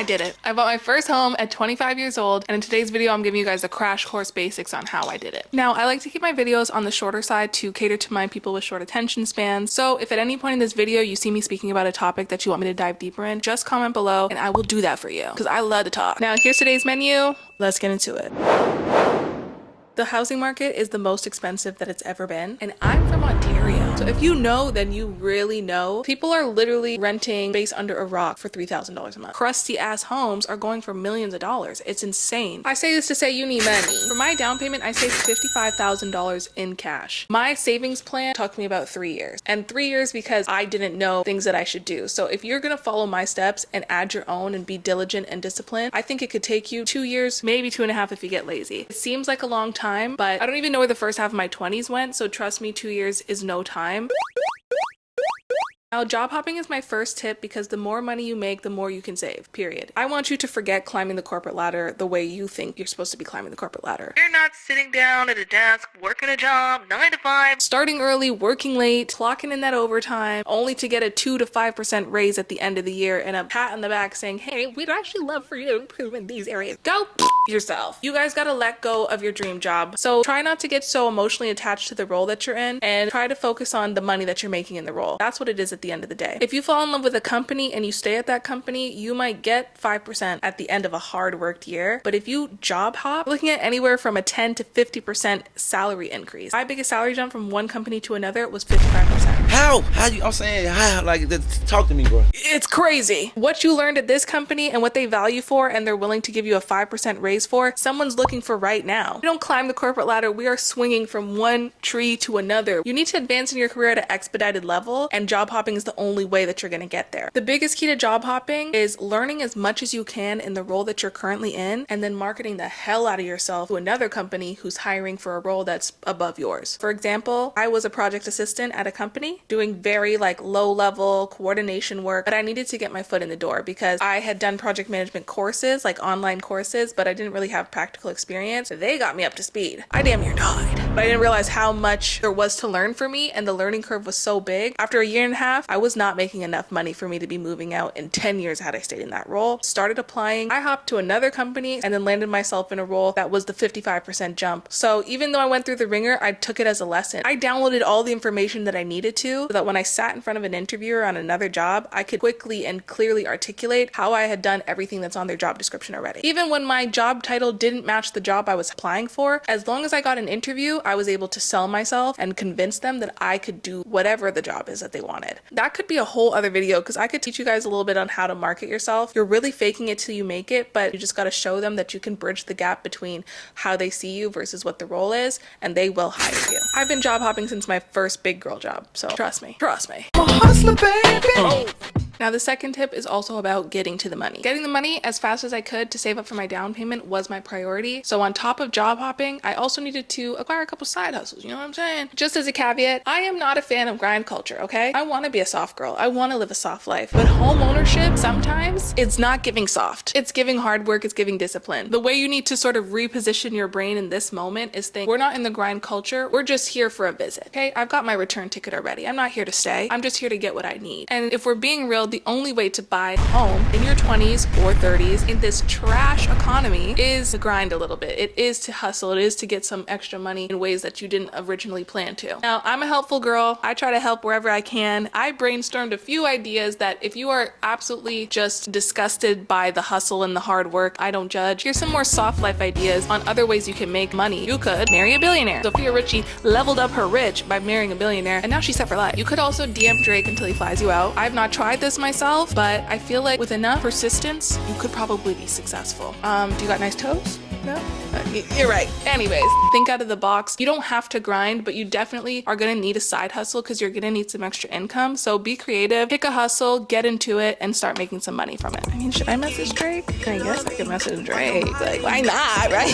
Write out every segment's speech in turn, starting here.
did it. I bought my first home at 25 years old, and in today's video, I'm giving you guys the crash course basics on how I did it. Now, I like to keep my videos on the shorter side to cater to my people with short attention spans. So if at any point in this video you see me speaking about a topic that you want me to dive deeper in, just comment below and I will do that for you because I love to talk. Now, here's today's menu. Let's get into it. The housing market is the most expensive that it's ever been, and I'm from Ontario. So if you know, then you really know. People are literally renting space under a rock for $3,000 a month. Crusty ass homes are going for millions of dollars. It's insane. I say this to say you need money. For my down payment, I saved $55,000 in cash. My savings plan took me about 3 years, and 3 years because I didn't know things that I should do. So if you're gonna follow my steps and add your own and be diligent and disciplined, I think it could take you 2 years, maybe 2.5 if you get lazy. It seems like a long time, but I don't even know where the first half of my 20s went, so trust me, 2 years is no time. Now, job hopping is my first tip because the more money you make, the more you can save, period. I want you to forget climbing the corporate ladder the way you think you're supposed to be climbing the corporate ladder. You're not sitting down at a desk, working a job, 9 to 5, starting early, working late, clocking in that overtime, only to get a 2 to 5% raise at the end of the year and a pat on the back saying, hey, we'd actually love for you to improve in these areas. Go yourself. You guys gotta let go of your dream job. So try not to get so emotionally attached to the role that you're in and try to focus on the money that you're making in the role. That's what it is at the end of the day. If you fall in love with a company and you stay at that company, you might get 5% at the end of a hard worked year. But if you job hop, looking at anywhere from a 10 to 50% salary increase. My biggest salary jump from one company to another was 55%. How? I'm saying, how? Like, talk to me, bro. It's crazy. What you learned at this company and what they value for and they're willing to give you a 5% raise for, someone's looking for right now. We don't climb the corporate ladder. We are swinging from one tree to another. You need to advance in your career at an expedited level, and job hopping is the only way that you're going to get there. The biggest key to job hopping is learning as much as you can in the role that you're currently in and then marketing the hell out of yourself to another company who's hiring for a role that's above yours. For example, I was a project assistant at a company doing very low level coordination work, but I needed to get my foot in the door because I had done project management courses, like online courses, but I didn't really have practical experience. They got me up to speed. I damn near died. But I didn't realize how much there was to learn for me, and the learning curve was so big. After a year and a half, I was not making enough money for me to be moving out in 10 years had I stayed in that role. Started applying. I hopped to another company and then landed myself in a role that was the 55% jump. So even though I went through the ringer, I took it as a lesson. I downloaded all the information that I needed to so that when I sat in front of an interviewer on another job, I could quickly and clearly articulate how I had done everything that's on their job description already. Even when my job title didn't match the job I was applying for, as long as I got an interview, I was able to sell myself and convince them that I could do whatever the job is that they wanted. That could be a whole other video because I could teach you guys a little bit on how to market yourself. You're really faking it till you make it, but you just got to show them that you can bridge the gap between how they see you versus what the role is, and they will hire you. I've been job hopping since my first big girl job, so trust me. I'm a hustler, baby. Oh. Now, the second tip is also about getting to the money. Getting the money as fast as I could to save up for my down payment was my priority. So on top of job hopping, I also needed to acquire a couple side hustles. You know what I'm saying? Just as a caveat, I am not a fan of grind culture, okay? I want to be a soft girl. I want to live a soft life. But home ownership, sometimes it's not giving soft. It's giving hard work. It's giving discipline. The way you need to sort of reposition your brain in this moment is think, we're not in the grind culture. We're just here for a visit, okay? I've got my return ticket already. I'm not here to stay. I'm just here to get what I need. And if we're being real, the only way to buy a home in your 20s or 30s in this trash economy is to grind a little bit. It is to hustle. It is to get some extra money in ways that you didn't originally plan to. Now, I'm a helpful girl. I try to help wherever I can. I brainstormed a few ideas that if you are absolutely just disgusted by the hustle and the hard work, I don't judge. Here's some more soft life ideas on other ways you can make money. You could marry a billionaire. Sophia Richie leveled up her rich by marrying a billionaire, and now she's set for life. You could also DM Drake until he flies you out. I've not tried this myself, but I feel like with enough persistence, you could probably be successful. Do you got nice toes? No? You're right. Anyways, think out of the box. You don't have to grind, but you definitely are gonna need a side hustle because you're gonna need some extra income. So be creative, pick a hustle, get into it, and start making some money from it. I mean, should I message Drake? I guess I could message Drake. Like, why not, right?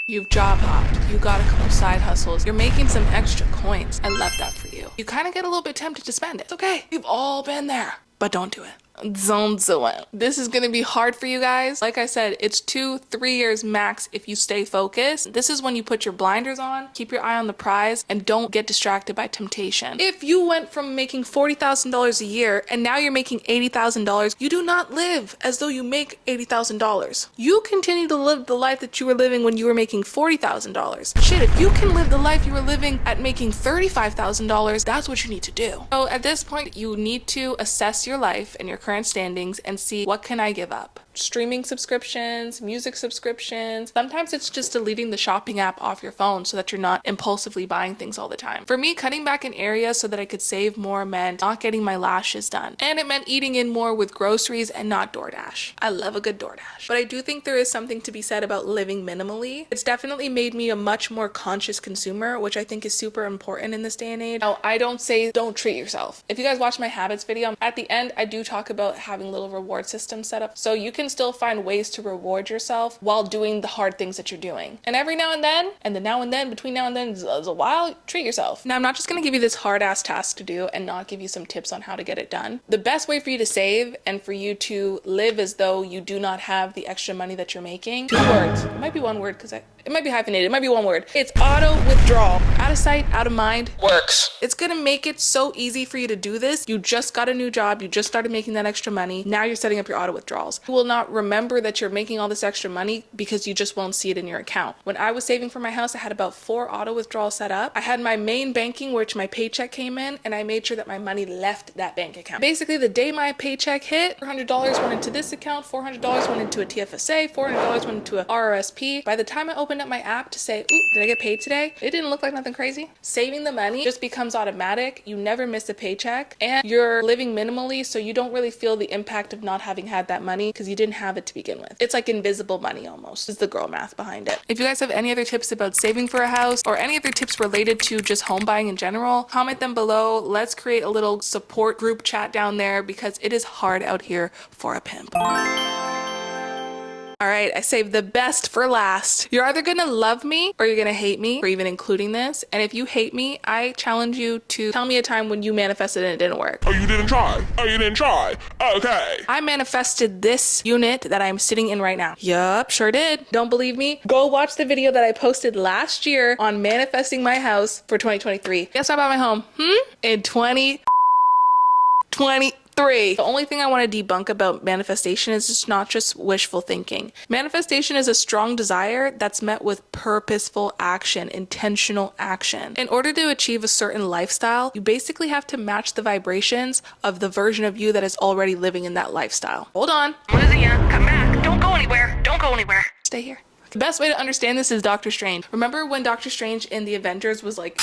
You've job hopped, you got a couple side hustles, you're making some extra coins. I love that for you. You kind of get a little bit tempted to spend it. It's okay. We've all been there, but don't do it. This is gonna be hard for you guys. Like I said, it's 2-3 years max if you stay focused. This is when you put your blinders on, keep your eye on the prize, and don't get distracted by temptation. If you went from making $40,000 a year and now you're making $80,000, you do not live as though you make $80,000. You continue to live the life that you were living when you were making $40,000. Shit, if you can live the life you were living at making $35,000, that's what you need to do. So at this point, you need to assess your life and your current standings and see, what can I give up? Streaming subscriptions, music subscriptions. Sometimes it's just deleting the shopping app off your phone so that you're not impulsively buying things all the time. For me, cutting back in areas so that I could save more meant not getting my lashes done. And it meant eating in more with groceries and not DoorDash. I love a good DoorDash. But I do think there is something to be said about living minimally. It's definitely made me a much more conscious consumer, which I think is super important in this day and age. Now, I don't say don't treat yourself. If you guys watch my habits video, at the end, I do talk about having little reward systems set up. So you can still find ways to reward yourself while doing the hard things that you're doing. And every now and then, between now and then is a while, treat yourself. Now, I'm not just gonna give you this hard ass task to do and not give you some tips on how to get it done. The best way for you to save and for you to live as though you do not have the extra money that you're making, 2 words. It might be 1 word because it might be hyphenated. It might be 1 word. It's auto withdrawal. Out of sight, out of mind. Works. It's gonna make it so easy for you to do this. You just got a new job. You just started making that extra money. Now you're setting up your auto withdrawals. You will not remember that you're making all this extra money because you just won't see it in your account. When I was saving for my house, I had about 4 auto withdrawals set up. I had my main banking, which my paycheck came in, and I made sure that my money left that bank account. Basically, the day my paycheck hit, $400 went into this account, $400 went into a TFSA, $400 went into a RRSP. By the time I opened up my app to say, ooh, did I get paid today? It didn't look like nothing crazy. Saving the money just becomes automatic. You never miss a paycheck, and you're living minimally, so you don't really feel the impact of not having had that money because you didn't have it to begin with. It's like invisible money almost, is the girl math behind it. If you guys have any other tips about saving for a house or any other tips related to just home buying in general, comment them below. Let's create a little support group chat down there because it is hard out here for a pimp. All right, I saved the best for last. You're either gonna love me or you're gonna hate me for even including this. And if you hate me, I challenge you to tell me a time when you manifested and it didn't work. Oh, you didn't try? Oh, you didn't try? Okay. I manifested this unit that I'm sitting in right now. Yup, sure did. Don't believe me? Go watch the video that I posted last year on manifesting my house for 2023. Guess I bought my home, in 2023. The only thing I want to debunk about manifestation is it's not just wishful thinking. Manifestation is a strong desire that's met with purposeful action, intentional action. In order to achieve a certain lifestyle, you basically have to match the vibrations of the version of you that is already living in that lifestyle. Hold on. I'm losing you. Come back. Don't go anywhere. Don't go anywhere. Stay here. The best way to understand this is Doctor Strange. Remember when Doctor Strange in the Avengers was like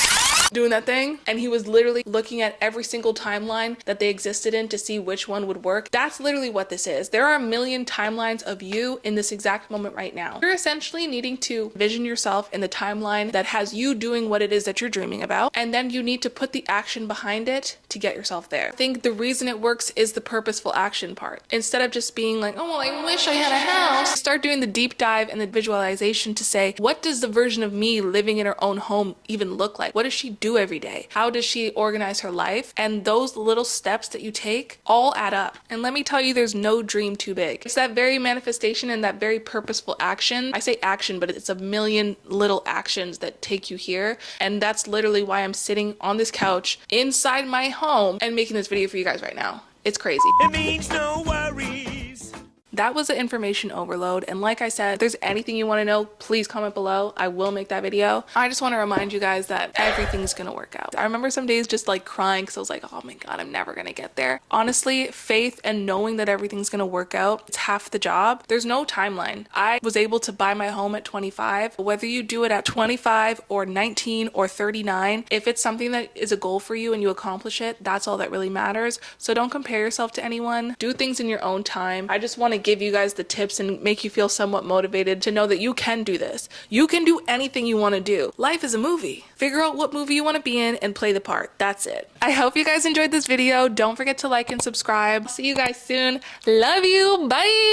doing that thing and he was literally looking at every single timeline that they existed in to see which one would work? That's literally what this is. There are a million timelines of you in this exact moment right now. You're essentially needing to vision yourself in the timeline that has you doing what it is that you're dreaming about, and then you need to put the action behind it to get yourself there. I think the reason it works is the purposeful action part. Instead of just being like, oh well, I wish I had a house, start doing the deep dive and the visualization to say, what does the version of me living in her own home even look like? What does she do every day? How does she organize her life? And those little steps that you take all add up. And let me tell you, there's no dream too big. It's that very manifestation and that very purposeful action. I say action, but it's a million little actions that take you here. And that's literally why I'm sitting on this couch inside my home and making this video for you guys right now. It's crazy. It means no worries. That was an information overload, and like I said, if there's anything you want to know, please comment below. I will make that video. I just want to remind you guys that everything's gonna work out. I remember some days just like crying because I was like, oh my god, I'm never gonna get there. Honestly, faith and knowing that everything's gonna work out, it's half the job. There's no timeline. I was able to buy my home at 25. Whether you do it at 25 or 19 or 39, if it's something that is a goal for you and you accomplish it, that's all that really matters. So don't compare yourself to anyone. Do things in your own time. I just want to give you guys the tips and make you feel somewhat motivated to know that you can do this. You can do anything you want to do. Life is a movie. Figure out what movie you want to be in and play the part. That's it. I hope you guys enjoyed this video. Don't forget to like and subscribe. See you guys soon. Love you. Bye.